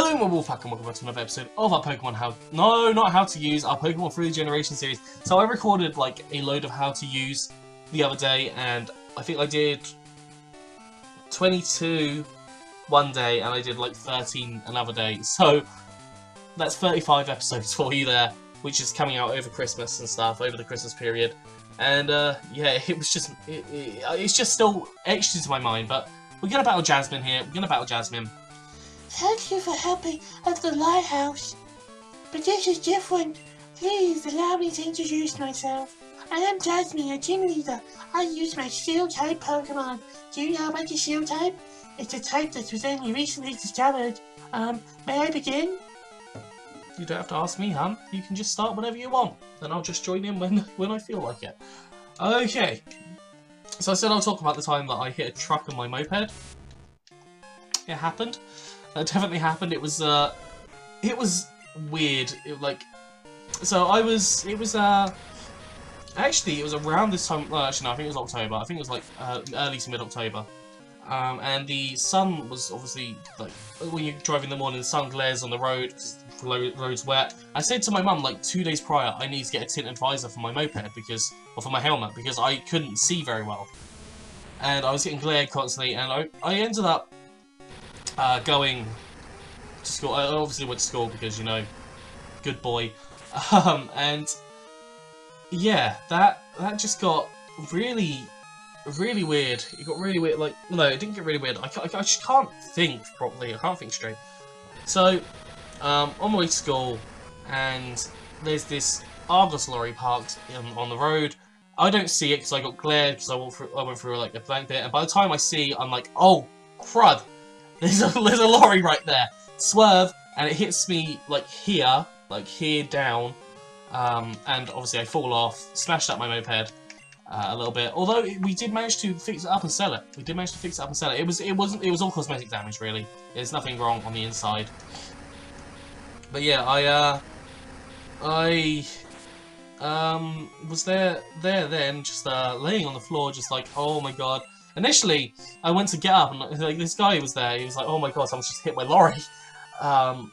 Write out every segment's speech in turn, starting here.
Hello, my Wolfpack, and welcome back to another episode of our Pokemon How to Use, our Pokemon Through the Generation series. So I recorded like a load of how to use the other day, and I think I did 22 one day, and I did like 13 another day. So that's 35 episodes for you there, which is coming out over Christmas and stuff, over the Christmas period. And yeah, it was just, it's just still etched into my mind. But we're gonna battle Jasmine here. We're gonna battle Jasmine. Thank you for helping at the lighthouse. But this is different. Please allow me to introduce myself. I am Jasmine, a gym leader. I use my Steel-type Pokemon. Do you know about the Steel-type? It's a type that was only recently discovered. May I begin? You don't have to ask me, hon. You can just start whenever you want, and I'll just join in when I feel like it. Okay. So I said I'll talk about the time that I hit a truck on my moped. It happened. It definitely happened. It was weird. Actually, it was around this time. Well, actually, no, I think it was October. I think it was like early to mid-October. And the sun was obviously, like, when you're driving in the morning, the sun glares on the road because the road's wet. I said to my mum, like, 2 days prior, I need to get a tinted visor for my moped or for my helmet, because I couldn't see very well. And I was getting glared constantly, and I ended up going to school. I obviously went to school because, you know, good boy. And yeah, that just got really weird. It got really weird. Like, no, it didn't get really weird. I just can't think properly. I can't think straight. So, on my way to school, and there's this Argos lorry parked on the road. I don't see it because I got glared because I went through like a blank bit. And by the time I see, I'm like, oh crud! There's a lorry right there. Swerve, and it hits me like here down. And obviously I fall off, smashed up my moped a little bit. Although we did manage to fix it up and sell it. It was all cosmetic damage, really. There's nothing wrong on the inside. But yeah, I was there then, just laying on the floor, just like, oh my god. Initially, I went to get up, and like this guy was there. He was like, "Oh my god, someone's just hit my lorry." And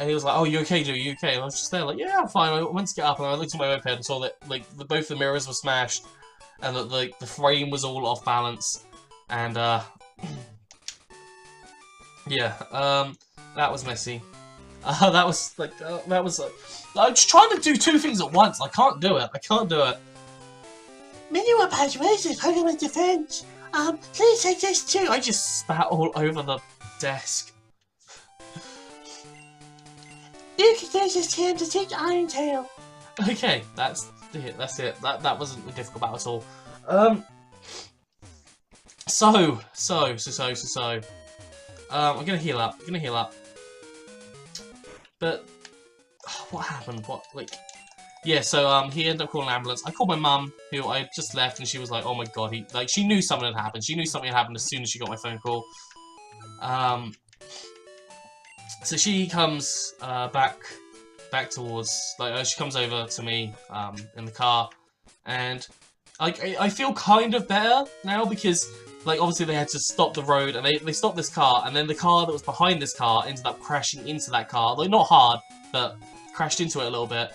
he was like, "Oh, you okay, dude? You okay?" And I was just there, like, "Yeah, I'm fine." I went to get up, and I looked at my moped and saw that like both the mirrors were smashed, and that like the frame was all off balance, and yeah, that was messy. That was like, I'm just trying to do two things at once. I can't do it. Minimum punctuation is Pokemon defense. Please take this too. I just spat all over the desk. You can use this TM to teach Iron Tail. Okay, that's it. That wasn't difficult about at all. So. I'm gonna heal up. But what happened? Yeah, so he ended up calling an ambulance. I called my mum, who I had just left, and she was like, "Oh my god," she knew something had happened. She knew something had happened as soon as she got my phone call. So she comes back towards, like, she comes over to me in the car, and I feel kind of better now because, like, obviously they had to stop the road, and they stopped this car, and then the car that was behind this car ended up crashing into that car. Like, not hard, but crashed into it a little bit.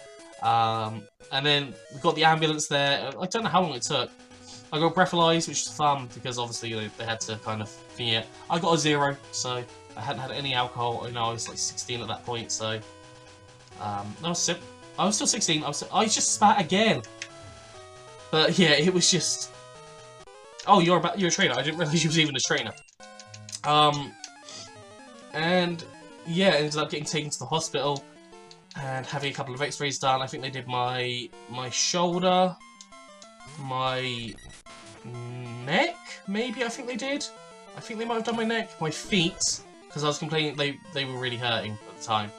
And then we got the ambulance there. I don't know how long it took. I got breathalyzed, which was fun because obviously, you know, they had to kind of thing it. I got a 0, so I hadn't had any alcohol. You know, I was like 16 at that point, so I was still 16. I just spat again. But yeah, it was just. Oh, you're a trainer. I didn't realize you was even a trainer. And yeah, ended up getting taken to the hospital and having a couple of x-rays done. I think they did my shoulder, my neck, maybe. I think they did. I think they might have done my neck, my feet, because I was complaining they were really hurting at the time.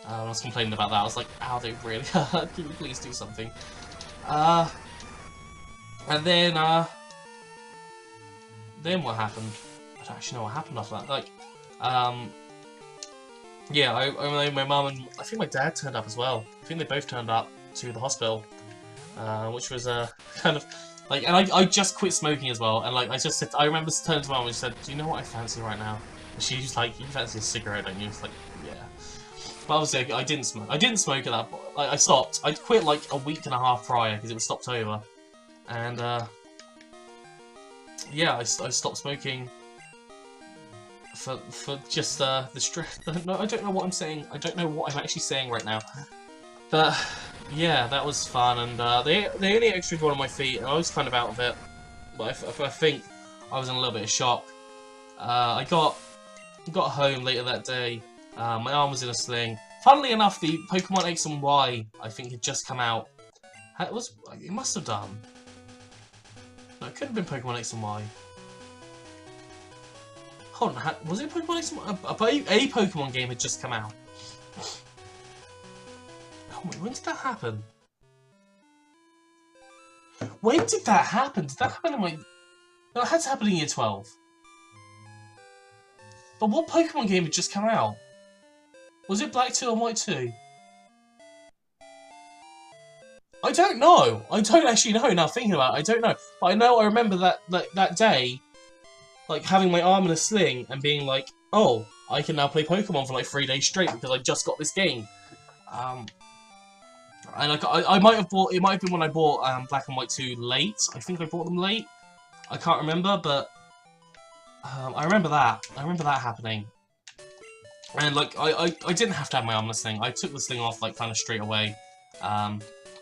I was complaining about that. I was like, "Ow, they really hurt. Can you please do something?" And then what happened? I don't actually know what happened after that. Like, yeah, my mum and I think my dad turned up as well. I think they both turned up to the hospital, which was kind of like, and I just quit smoking as well. And like I remember turning to mum and said, "Do you know what I fancy right now?" And she was like, "You fancy a cigarette, don't you?" It's like, yeah. But obviously, I didn't smoke. I didn't smoke at that point. I stopped. I quit like a week and a half prior because it was Stoptober, and yeah, I stopped smoking for just the stress. No, I don't know what I'm saying. I don't know what I'm actually saying right now. But yeah, that was fun, and they only extracted one of my feet, and I was kind of out of it. But I think I was in a little bit of shock. I got home later that day. My arm was in a sling. Funnily enough, the Pokemon X and Y, I think, had just come out. It must have done. No, it couldn't have been Pokemon X and Y. Hold on, was it Pokemon X and Y? A Pokemon game had just come out. Oh, wait, when did that happen? When did that happen? Did that happen in my... No, it had to happen in Year 12. But what Pokemon game had just come out? Was it Black 2 and White 2? I don't know. I don't actually know now thinking about it. I don't know. But I know I remember that day, like, having my arm in a sling and being like, oh, I can now play Pokemon for like 3 days straight because I just got this game. And I might have bought... It might have been when I bought Black and White 2 late. I think I bought them late. I can't remember, but... I remember that. I remember that happening. And, like, I didn't have to have my arm in a sling. I took the sling off, like, kind of straight away.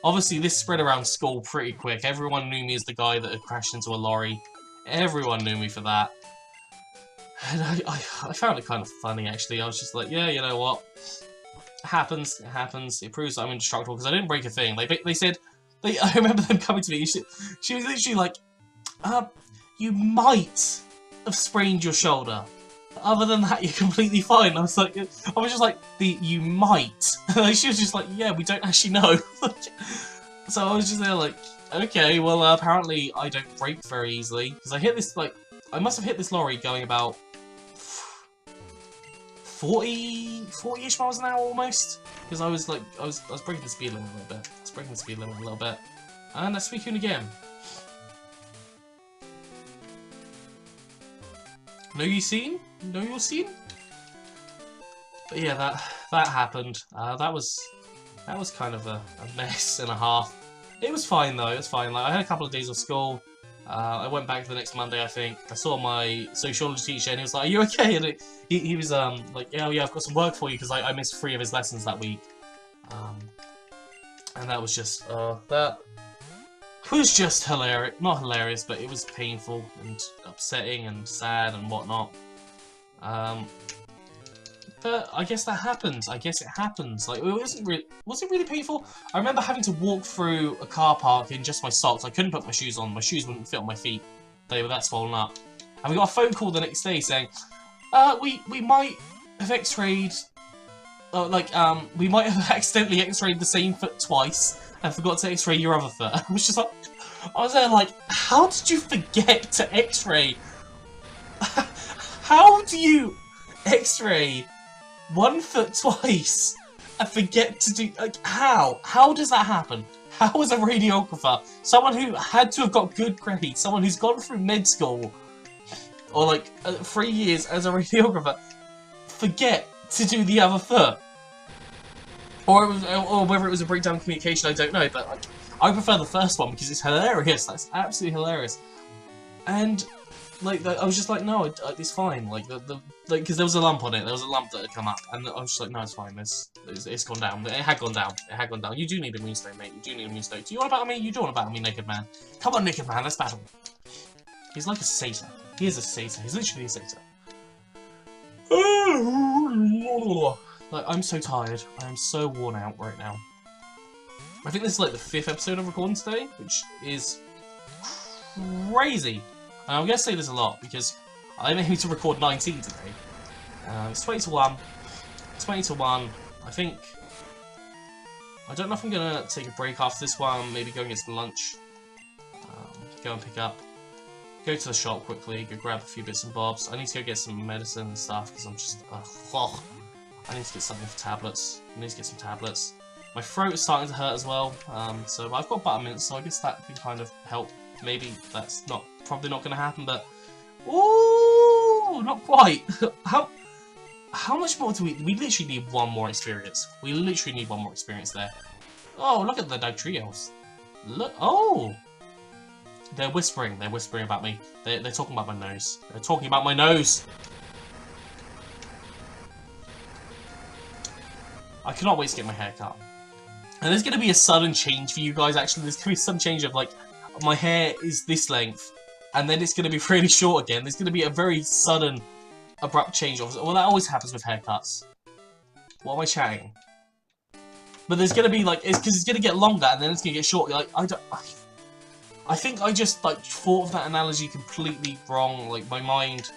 Obviously, this spread around school pretty quick. Everyone knew me as the guy that had crashed into a lorry. Everyone knew me for that. And I found it kind of funny, actually. I was just like, yeah, you know what? It happens. It happens. It proves that I'm indestructible, because I didn't break a thing. They said... I remember them coming to me. She was literally like, you might have sprained your shoulder. Other than that, you're completely fine. I was just like, you might. She was just like, yeah, we don't actually know. So I was just there like, okay, well, apparently I don't break very easily. Because I hit this, like, I must have hit this lorry going about 40-ish miles an hour almost. Because I was breaking the speed limit a little bit. I was breaking the speed limit a little bit. And let's speak again. Know you seen? Know you're seen? But yeah, that happened. That was kind of a mess and a half. It was fine though. It was fine. Like, I had a couple of days of school. I went back the next Monday, I think. I saw my sociology teacher, and he was like, "Are you okay?" And he was like, "Yeah, I've got some work for you," because I missed 3 of his lessons that week. And that was just that was just hilarious. Not hilarious, but it was painful and upsetting and sad and whatnot. But I guess that happened. I guess it happens. Like, was it really painful? I remember having to walk through a car park in just my socks. I couldn't put my shoes on. My shoes wouldn't fit on my feet. They were that swollen up. And we got a phone call the next day saying, we might have x-rayed... we might have accidentally x-rayed the same foot twice and forgot to x-ray your other foot. I was just like... I was there like, how did you forget to x-ray? How do you x-ray one foot twice and forget to do... Like, how? How does that happen? How is a radiographer, someone who had to have got good grades, someone who's gone through med school, or like 3 years as a radiographer, forget to do the other foot? Or whether it was a breakdown in communication, I don't know, but like, I prefer the first one because it's hilarious. That's absolutely hilarious. And like, I was just like, no, it's fine. Like because there was a lump on it. There was a lump that had come up, and I was just like, no, it's fine. It's gone down. It had gone down. It had gone down. You do need a moonstone, mate. You do need a moonstone. Do you want to battle me? You do want to battle me, Naked Man. Come on, Naked Man. Let's battle. He's like a satyr. He is a satyr. He's literally a satyr. Like, I'm so tired. I am so worn out right now. I think this is like the 5th episode I'm recording today, which is crazy. And I'm going to say this a lot because I'm aiming to record 19 today. It's 20 to 1. 20 to 1. I think... I don't know if I'm going to take a break after this one. Maybe go and get some lunch. Go and pick up. Go to the shop quickly. Go grab a few bits and bobs. I need to go get some medicine and stuff because I'm just... I need to get something for tablets. I need to get some tablets. My throat is starting to hurt as well, so I've got buttermints, so I guess that can kind of help. Maybe that's probably not going to happen, but... Ooh, not quite. How How much more do we... We literally need one more experience. We literally need one more experience there. Oh, look at the Dugtrios. Look... Oh! They're whispering. They're whispering about me. They're talking about my nose. They're talking about my nose! I cannot wait to get my hair cut. And there's going to be a sudden change for you guys, actually. There's going to be some change of, like, my hair is this length, and then it's going to be really short again. There's going to be a very sudden, abrupt change. Well, that always happens with haircuts. What am I chatting? But there's going to be, like, it's because it's going to get longer, and then it's going to get short. Like, I think I just, like, thought of that analogy completely wrong. Like, my mind...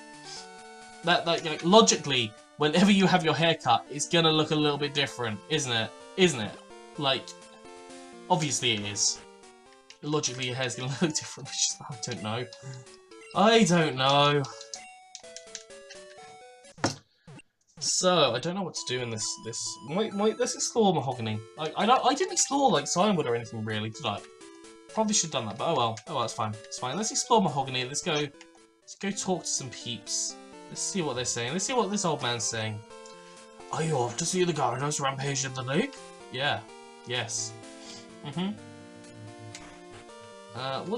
like, logically, whenever you have your hair cut, it's going to look a little bit different, isn't it? Isn't it? Like, obviously it is. Logically, your hair's gonna look different. I don't know. I don't know. So, I don't know what to do in this. Let's explore mahogany. I didn't explore like cyanwood or anything really, did I? Probably should have done that, but oh well. Oh well, it's fine. It's fine. Let's explore mahogany. Let's go talk to some peeps. Let's see what they're saying. Let's see what this old man's saying. Are you off to see the Gyarados rampage in the lake? Yeah. Yes. What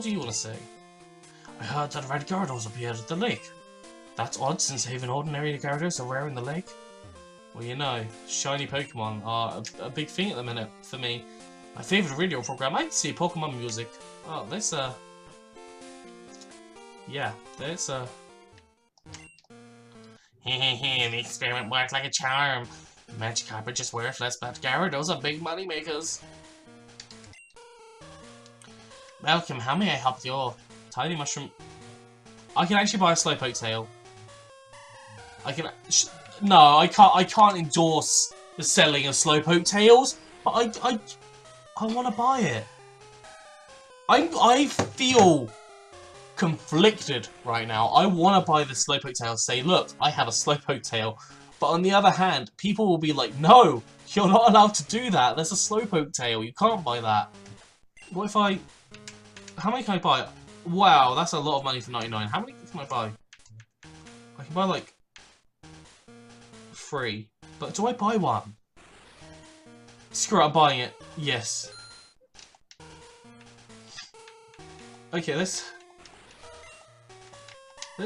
do you want to say? I heard that red Gyarados appeared at the lake. That's odd since even ordinary Gyarados are rare in the lake. Well, you know, shiny Pokemon are a big thing at the minute for me. My favourite radio program, I can see Pokemon music. Oh, there's yeah, there's the experiment worked like a charm. Magic carpet just worthless, but Gyarados are big money makers. Welcome, how may I help your tiny mushroom? I can actually buy a Slowpoke tail. I can. No, I can't endorse the selling of Slowpoke tails, but I want to buy it. I feel conflicted right now. I want to buy the Slowpoke tail. Say, look, I have a Slowpoke tail. But on the other hand, people will be like, no, you're not allowed to do that. There's a Slowpoke tail. You can't buy that. What if I... How many can I buy? Wow, that's a lot of money for 99. How many can I buy? I can buy, like, 3. But do I buy one? Screw it, I'm buying it. Yes. Okay, let's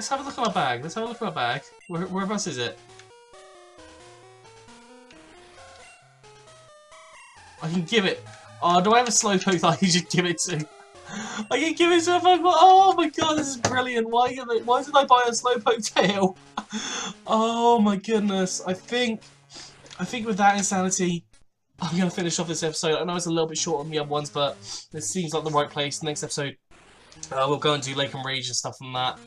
have a look at my bag. Let's have a look at my bag. Whereabouts is it? I can give it. Oh, do I have a Slowpoke that I can just give it to? I can give it to a Pokemon. Oh my god, this is brilliant. Why did I buy a Slowpoke tail? Oh my goodness. I think with that insanity, I'm going to finish off this episode. I know it's a little bit short on the other ones, but this seems like the right place. Next episode, we'll go and do Lake and Rage and stuff from that.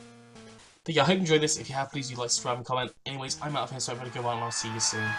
But yeah, I hope you enjoyed this. If you have, please do like, subscribe, and comment. Anyways, I'm out of here, so I'm going to go on and I'll see you soon.